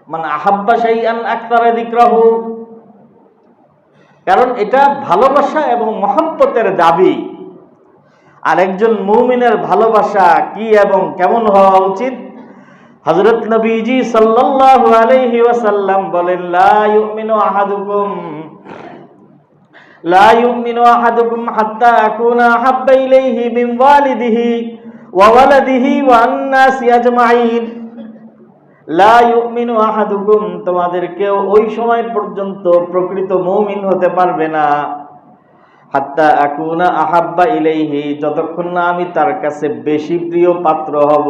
মান আহাব্বা শাইআন আকতারা যিকরাহু, কারণ এটা ভালোবাসা এবং মহব্বতের দাবি। আর একজন মুমিনের ভালোবাসা কি এবং কেমন হওয়া উচিত? হযরত নবীজি সাল্লাল্লাহু আলাইহি ওয়াসাল্লাম বলেন, লা ইউমিনু আহাদুকুম হাত্তা আকুনা আহাব্বা ইলাইহি মিন ওয়ালিদিহি ওয়া ওয়ালাদিহি ওয়া আন-নাসি আজমাইন। লা ইউমিনু আহাদুকুম, তোমাদের কেউ ওই সময় পর্যন্ত প্রকৃত মুমিন হতে পারবে না, হাত্তা আকুনা আহাব্বা ইলাইহি, যতক্ষণ না আমি তার কাছে বেশি প্রিয় পাত্র হব,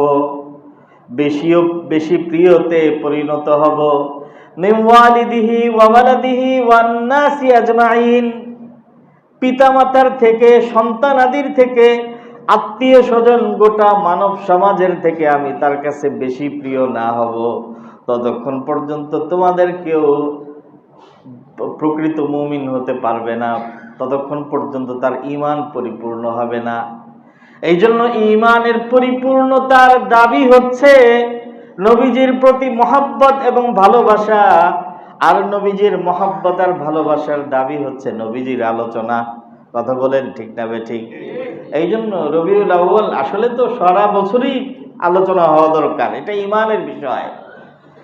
বেশি প্রিয়তে পরিণত হব, মিন ওয়ালিদিহি ওয়া ওয়ালাদিহি ওয়ান নাসি আজমাইন, পিতামাতার থেকে, সন্তানাদির থেকে, আত্মীয় স্বজন, গোটা মানব সমাজের থেকে আমি তার কাছে বেশি প্রিয় না হব, ততক্ষণ পর্যন্ত তোমাদের কেউ প্রকৃত মুমিন হতে পারবে না, ততক্ষণ পর্যন্ত তার ঈমান পরিপূর্ণ হবে না। এই জন্য ঈমানের পরিপূর্ণতার দাবি হচ্ছে নবীজির প্রতি মহব্বত এবং ভালোবাসা, আর নবীজির মহব্বত আর ভালোবাসার দাবি হচ্ছে নবীজির আলোচনা। কথা বলেন ঠিক না বেঠিক? এই জন্য রবিউল আউয়াল আসলে তো সারা বছরই আলোচনা হওয়া দরকার, এটা ঈমানের বিষয়,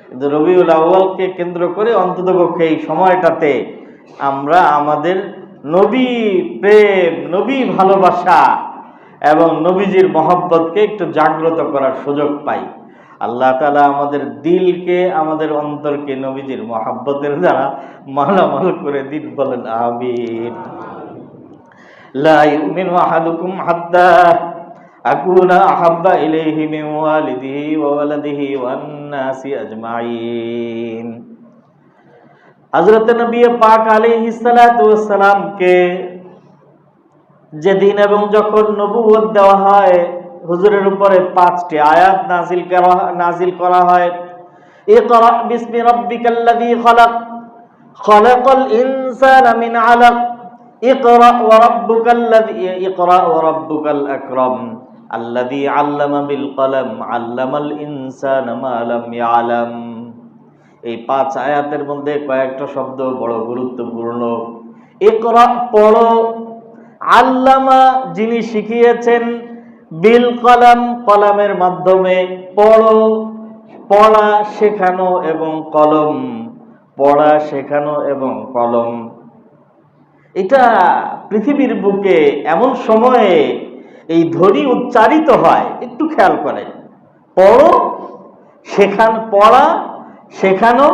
কিন্তু রবিউল আউয়ালকে কেন্দ্র করে অন্ততপক্ষে এই সময়টাতে আমরা আমাদের নবী প্রেম, নবী ভালোবাসা এবং নবীজির মহব্বতকে একটু জাগ্রত করার সুযোগ পাই। আল্লাহ তাআলা আমাদের দিলকে, আমাদের অন্তরকে নবীজির মহব্বতের দ্বারা মালামাল করে দিন, বলেন আমিন। লা ইউমিনু আহাদুকুম হাত্তা আকুনা আহাব্বা ইলাইহি মিন ওয়ালিদিহি ওয়া ওয়ালাদিহি ওয়ান নাসি আজমাইন। হযরত নবী পাক আলাইহিস সালাতু ওয়াস সালামকে যেদিন এবং যখন নবুয়ত দেওয়া হয়, হুজুরের উপরে 5টি আয়াত নাজিল করা হয়। ইকরা বিসমি রাব্বিকাল্লাযী খালাক, খালাকাল ইনসানা মিন আলাক, ইকরা ওয়া রাব্বুকাল আকরাম আল্লাযী আল্লামা বিল কলম আল্লামাল ইনসানা মা লাম ইয়ালাম। এই 5 আয়াতের মধ্যে কয়েকটা শব্দ বড় গুরুত্বপূর্ণ। ইকরা পড়ো, আল্লামা যিনি শিখিয়েছেন, বিল কলম কলমের মাধ্যমে, পড়ো, পড়া শেখানো এবং কলম, পড়া শেখানো এবং কলম। এটা পৃথিবীর বুকে এমন সময়ে এই ধ্বনি উচ্চারিত হয়, একটু খেয়াল করেন, পড়ো শেখানো, পড়া শেখানো,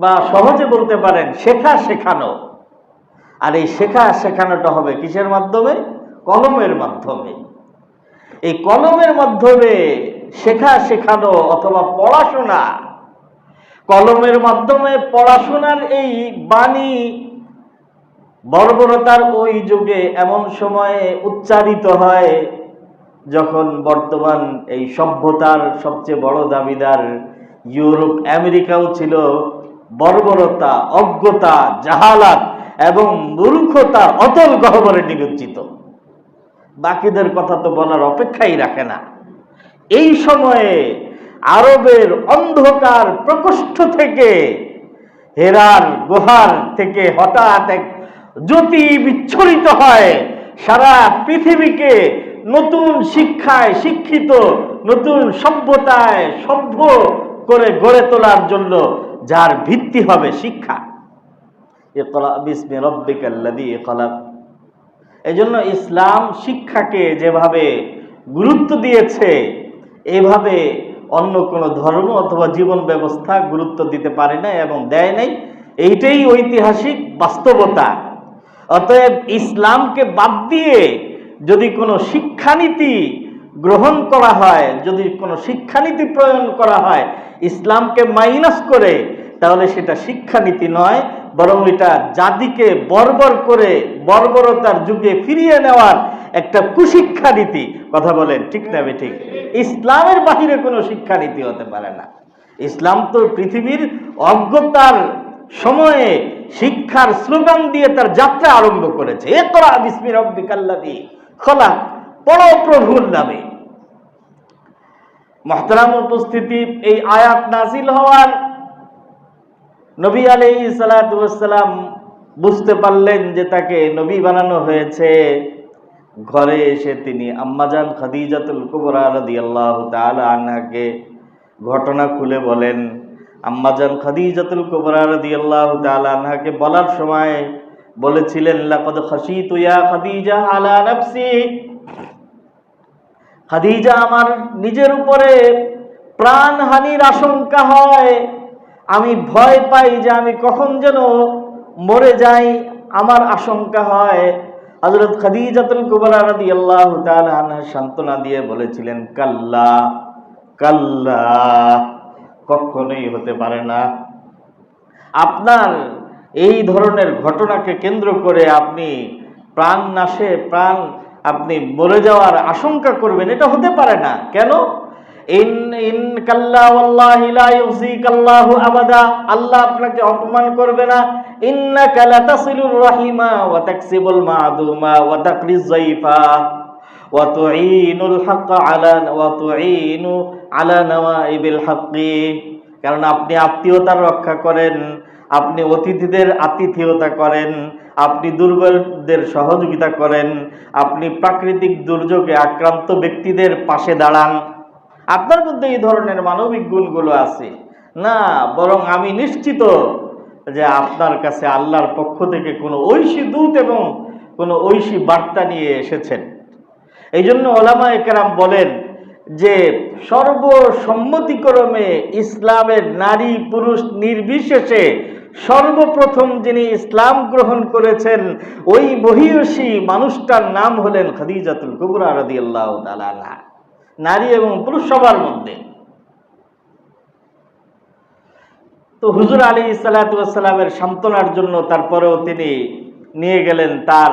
বা সহজে বলতে পারেন শেখা শেখানো। আর এই শেখা শেখানোটা হবে কিসের মাধ্যমে? কলমের মাধ্যমে। এই কলমের মাধ্যমে শেখা শেখানো অথবা পড়াশোনা, কলমের মাধ্যমে পড়াশোনার এই বাণী বর্বরতার ওই যুগে এমন সময়ে উচ্চারিত হয় যখন বর্তমান এই সভ্যতার সবচেয়ে বড় দাবিদার ইউরোপ আমেরিকাও ছিল বর্বরতা, অজ্ঞতা, জাহালাত এবং মূর্খতার অতল গহ্বরে নিমজ্জিত। বাকিদের কথা তো বলার অপেক্ষাই রাখে না। এই সময়ে আরবের অন্ধকার প্রকোষ্ঠ থেকে, হেরার গুহার থেকে হঠাৎ এক জ্যোতি বিচ্ছুরিত হয়, সারা পৃথিবীকে নতুন শিক্ষায় শিক্ষিত, নতুন সভ্যতায় সভ্য করে গড়ে তোলার জন্য, যার ভিত্তি হবে শিক্ষা। ইকরা বিসমি রাব্বিকাল্লাযী খালাক। এজন্য ইসলাম শিক্ষাকে যেভাবে গুরুত্ব দিয়েছে, এভাবে অন্য কোনো ধর্ম অথবা জীবন ব্যবস্থা গুরুত্ব দিতে পারে না এবং দেয় নাই। এইটাই ঐতিহাসিক বাস্তবতা। অতএব ইসলামকে বাদ দিয়ে যদি কোনো শিক্ষানীতি গ্রহণ করা হয়, যদি কোনো শিক্ষানীতি প্রয়োগ করা হয় ইসলামকে মাইনাস করে, তাহলে সেটা শিক্ষানীতি নয়, বরং এটা জাতিকে বর্বর করে বর্বরতার যুগে ফিরিয়ে নেওয়ার একটা কুশিক্ষানীতি। কথা বলেন ঠিক না বেঠিক? ইসলামের বাহিরে কোনো শিক্ষানীতি হতে পারে না। ইসলাম তো পৃথিবীর অজ্ঞতার সময়ে শিক্ষার স্লোগান দিয়ে তার যাত্রা আরম্ভ করেছে। ইকরা বিসমি রাব্বিকাল্লাযী খালাক, পড়ো প্রভুর নামে। মুহতারাম উপস্থিতি, এই আয়াত নাজিল হওয়ার নবী আলাইহিস সালাতু ওয়াস সালাম বুঝতে পারলেন যে তাকে নবী বানানো হয়েছে। ঘরে এসে তিনি আম্মাজান খাদিজাতুল কুবরা রাদিয়াল্লাহু তাআলা আনহাকে ঘটনা খুলে বলেন। আম্মাজান খাদিজাতুল কুবরা রাদিয়াল্লাহু তাআলা আনহাকে বলার সময় বলেছিলেন, লাকাদ খাশিতু ইয়া খাদিজা আলা নাফসি, খাদিজা আমার নিজের উপরে প্রাণহানির আশঙ্কা হয়, আমি ভয় পাই যে আমি কখন যেন মরে যাই, আমার আশঙ্কা হয়। হযরত খাদিজাতুল কুবরা রাদিয়াল্লাহু তাআলা আনহা সান্ত্বনা দিয়ে বলেছিলেন, কাল্লা কাল্লা, কখনোই হতে পারে না। আপনার এই ধরনের ঘটনাকে কেন্দ্র করে আপনি আপনি মরে যাওয়ার আশঙ্কা করবেন, এটা হতে পারে না। কেন? ইন কাল্লা ওয়াল্লাহি লা ইউযিকাল্লাহু আবাদা, আল্লাহ আপনাকে অপমান করবে না। ইন্নাকা লাতাসিলুর রাহিমা ওয়া তাকসিবুল মা'দুমা ওয়া তাকরিজ যায়ফা ওয়া তুঈনুল হাক্কা আলা নাওয়াইবিল হাক্কি, কারণ আপনি আত্মীয়তার রক্ষা করেন, আপনি অতিথিদের আতিথেয়তা করেন, আপনি দুর্বলদের সহযোগিতা করেন, আপনি প্রাকৃতিক দুর্যোগে আক্রান্ত ব্যক্তিদের পাশে দাঁড়ান। আপনার মধ্যে এই ধরনের মানবিক গুণগুলো আছে না, বরং আমি নিশ্চিত যে আপনার কাছে আল্লাহর পক্ষ থেকে কোনো ঐশী দূত এবং কোনো ঐশী বার্তা নিয়ে এসেছেন। এই জন্য ওলামায়ে কেরাম বলেন যে সর্বসম্মতিক্রমে ইসলামের নারী পুরুষ নির্বিশেষে সর্বপ্রথম যিনি ইসলাম গ্রহণ করেছেন ওই মহিয়সী মানুষটার নাম হলেন খাদিজাতুল কুবরা রাদিয়াল্লাহু তাআলা আনহা। নারী এবং পুরুষ সবার মধ্যে। তো হুজুর আলাইহিস সালাতু ওয়াস সালামের সান্ত্বনার জন্য তারপরেও তিনি নিয়ে গেলেন তার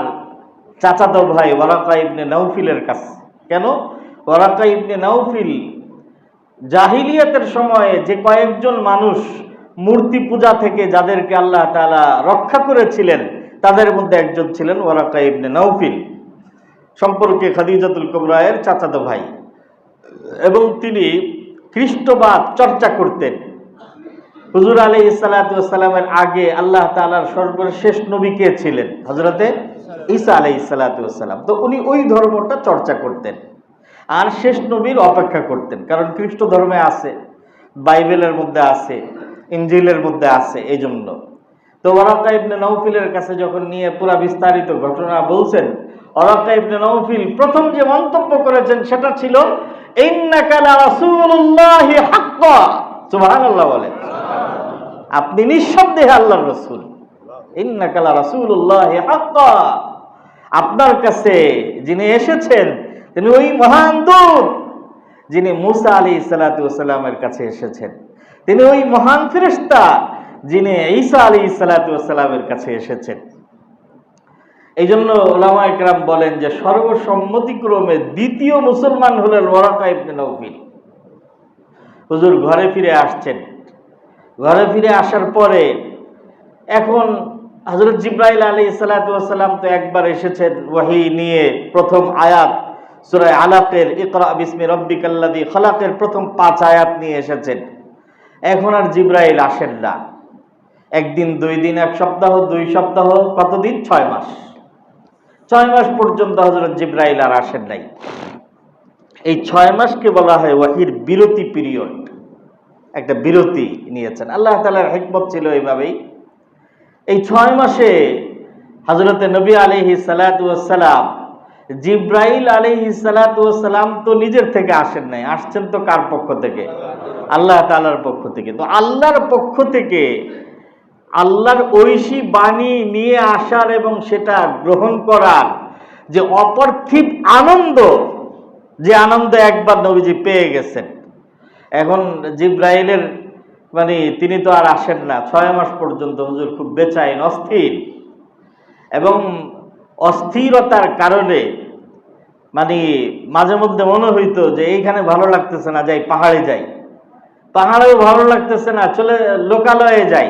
চাচাতো ভাই ওয়ারাকা ইবনে নাউফিলের কাছে। কেন? ওয়ারাকা ইবনে নাউফিল জাহিলিয়াতের সময়ে যে কয়েকজন মানুষ মূর্তি পূজা থেকে যাদেরকে আল্লাহ তাআলা রক্ষা করেছিলেন তাদের মধ্যে একজন ছিলেন ওয়ারাকা ইবনে নাউফিল, সম্পর্কে খাদিজাতুল কুবরা এর চাচাতো ভাই, এবং তিনি খ্রিস্টবাদ চর্চা করতেন। হুজুর আলাইহিস সালাতু ওয়াস সালামের আগে আল্লাহ তাআলার সর্বশেষ নবী কে ছিলেন? হযরতে ঈসা আলাইহিস সালাতু ওয়াস সালাম। তো উনি ওই ধর্মটা চর্চা করতেন আর শেষ নবীর অপেক্ষা করতেন, কারণ খ্রিস্ট ধর্মে আছে, বাইবেলের মধ্যে আছে, ইনজিলের মধ্যে আছে, এই জন্য। তো ওয়ারাকা ইবনে নাউফিলের কাছে যখন নিয়ে পুরা বিস্তারিত ঘটনা বলছেন, ওয়ারাকা ইবনে নাউফিল প্রথম যে মন্তব্য করেছেন সেটা ছিল, ইন্নাকা লা রাসূলুল্লাহি হাক্কা। সুবহানাল্লাহ বলেন, আপনি নিঃসন্দেহে আল্লাহর রাসূল। ইন্নাকা লা রাসূলুল্লাহি হাক্কা, আপনার কাছে যিনি এসেছেন তিনি ওই মহান দূত যিনি মূসা আলাইহিস সালাতু ওয়াস সালামের কাছে এসেছেন, তিনি ওই মহান ফেরেশতা যিনি ঈসা আলাইহিস সালাতু ওয়াস সালামের কাছে এসেছেন। এই জন্য উলামায়ে কেরাম বলেন যে সর্বসম্মতিক্রমে দ্বিতীয় মুসলমান হলেন ওয়ারাকা ইবনে নাউফিল। হুজুর ঘরে ফিরে আসছেন। ঘরে ফিরে আসার পরে এখন হযরত জিবরাইল আলাইহিস সালাতু ওয়াস সালাম তো একবার এসেছেন ওহী নিয়ে, প্রথম আয়াত সূরা আলাকের ইকরা বিসমি রাব্বিকাল্লাযী খালাকের প্রথম 5 আয়াত নিয়ে এসেছেন। এখন আর জিবরাইল আসেন না। একদিন, 2 দিন, 1 সপ্তাহ, 2 সপ্তাহ, কতদিন? 6 মাস। 6 মাস পর্যন্ত হযরত জিবরাইল আর আসেন নাই। এই 6 মাসকে বলা হয় ওহীর বিরতি পিরিয়ড। একটা বিরতি নিয়েছেন আল্লাহ তাআলার হিকমত ছিল এইভাবেই। এই 6 মাসে হযরত নবী আলাইহিস সালাতু ওয়াস সালাম, জিবরাইল আলাইহিস সালাতু ওয়াস সালাম তো নিজের থেকে আসেন নাই, আসছেন তো কার পক্ষ থেকে? আল্লাহ তাআলার পক্ষ থেকে। তো আল্লাহর পক্ষ থেকে আল্লাহর ঐশী বাণী নিয়ে আসার এবং সেটা গ্রহণ করার যে অপার্থিব আনন্দ, যে আনন্দ একবার নবীজি পেয়ে গেছেন, এখন জিবরাইলের তিনি তো আর আসেন না। 6 মাস পর্যন্ত হুজুর খুব বেচাইন, অস্থির, এবং অস্থিরতার কারণে মাঝে মধ্যে মনে হইতো যে এইখানে ভালো লাগতেছে না, যাই পাহাড়ে যাই, পাহাড়েও ভালো লাগতেছে না, চলে লোকালয়ে যাই,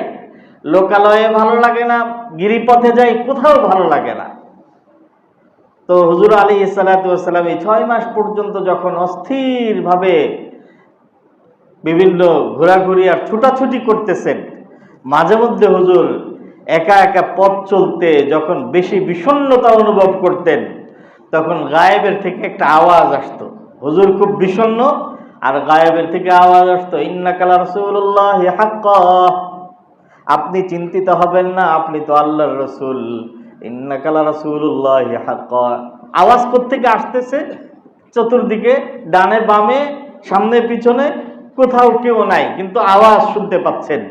লোকালয়ে ভালো লাগে না, গিরিপথে যাই, কোথাও ভালো লাগে না। তো হুজুর আলাইহিস সালাতু ওয়াস সালাম এই 6 মাস পর্যন্ত যখন অস্থিরভাবে বিভিন্ন ঘোরাঘুরি আর ছুটাছুটি করতেছেন, মাঝে মধ্যে হুজুর একা একা পথ চলতে যখন বেশি বিষণ্ণতা অনুভব করতেন, তখন গায়েবের থেকে একটা আওয়াজ আসতো। হুজুর খুব বিষণ্ণ, আর গায়েবের থেকে আওয়াজ আসতো, ইন্নাকা লা রাসূলুল্লাহি হাক্কা, আপনি চিন্তিত হবেন না, আপনি তো আল্লাহর রাসূল। ইন্নাকা লা রাসূলুল্লাহি হাক্কা। আওয়াজ কোত্থেকে আসতেছে? চতুর্দিকে, ডানে বামে, সামনে পিছনে কোথাও কেউ নাই, কিন্তু আওয়াজ শুনতে পাচ্ছেন।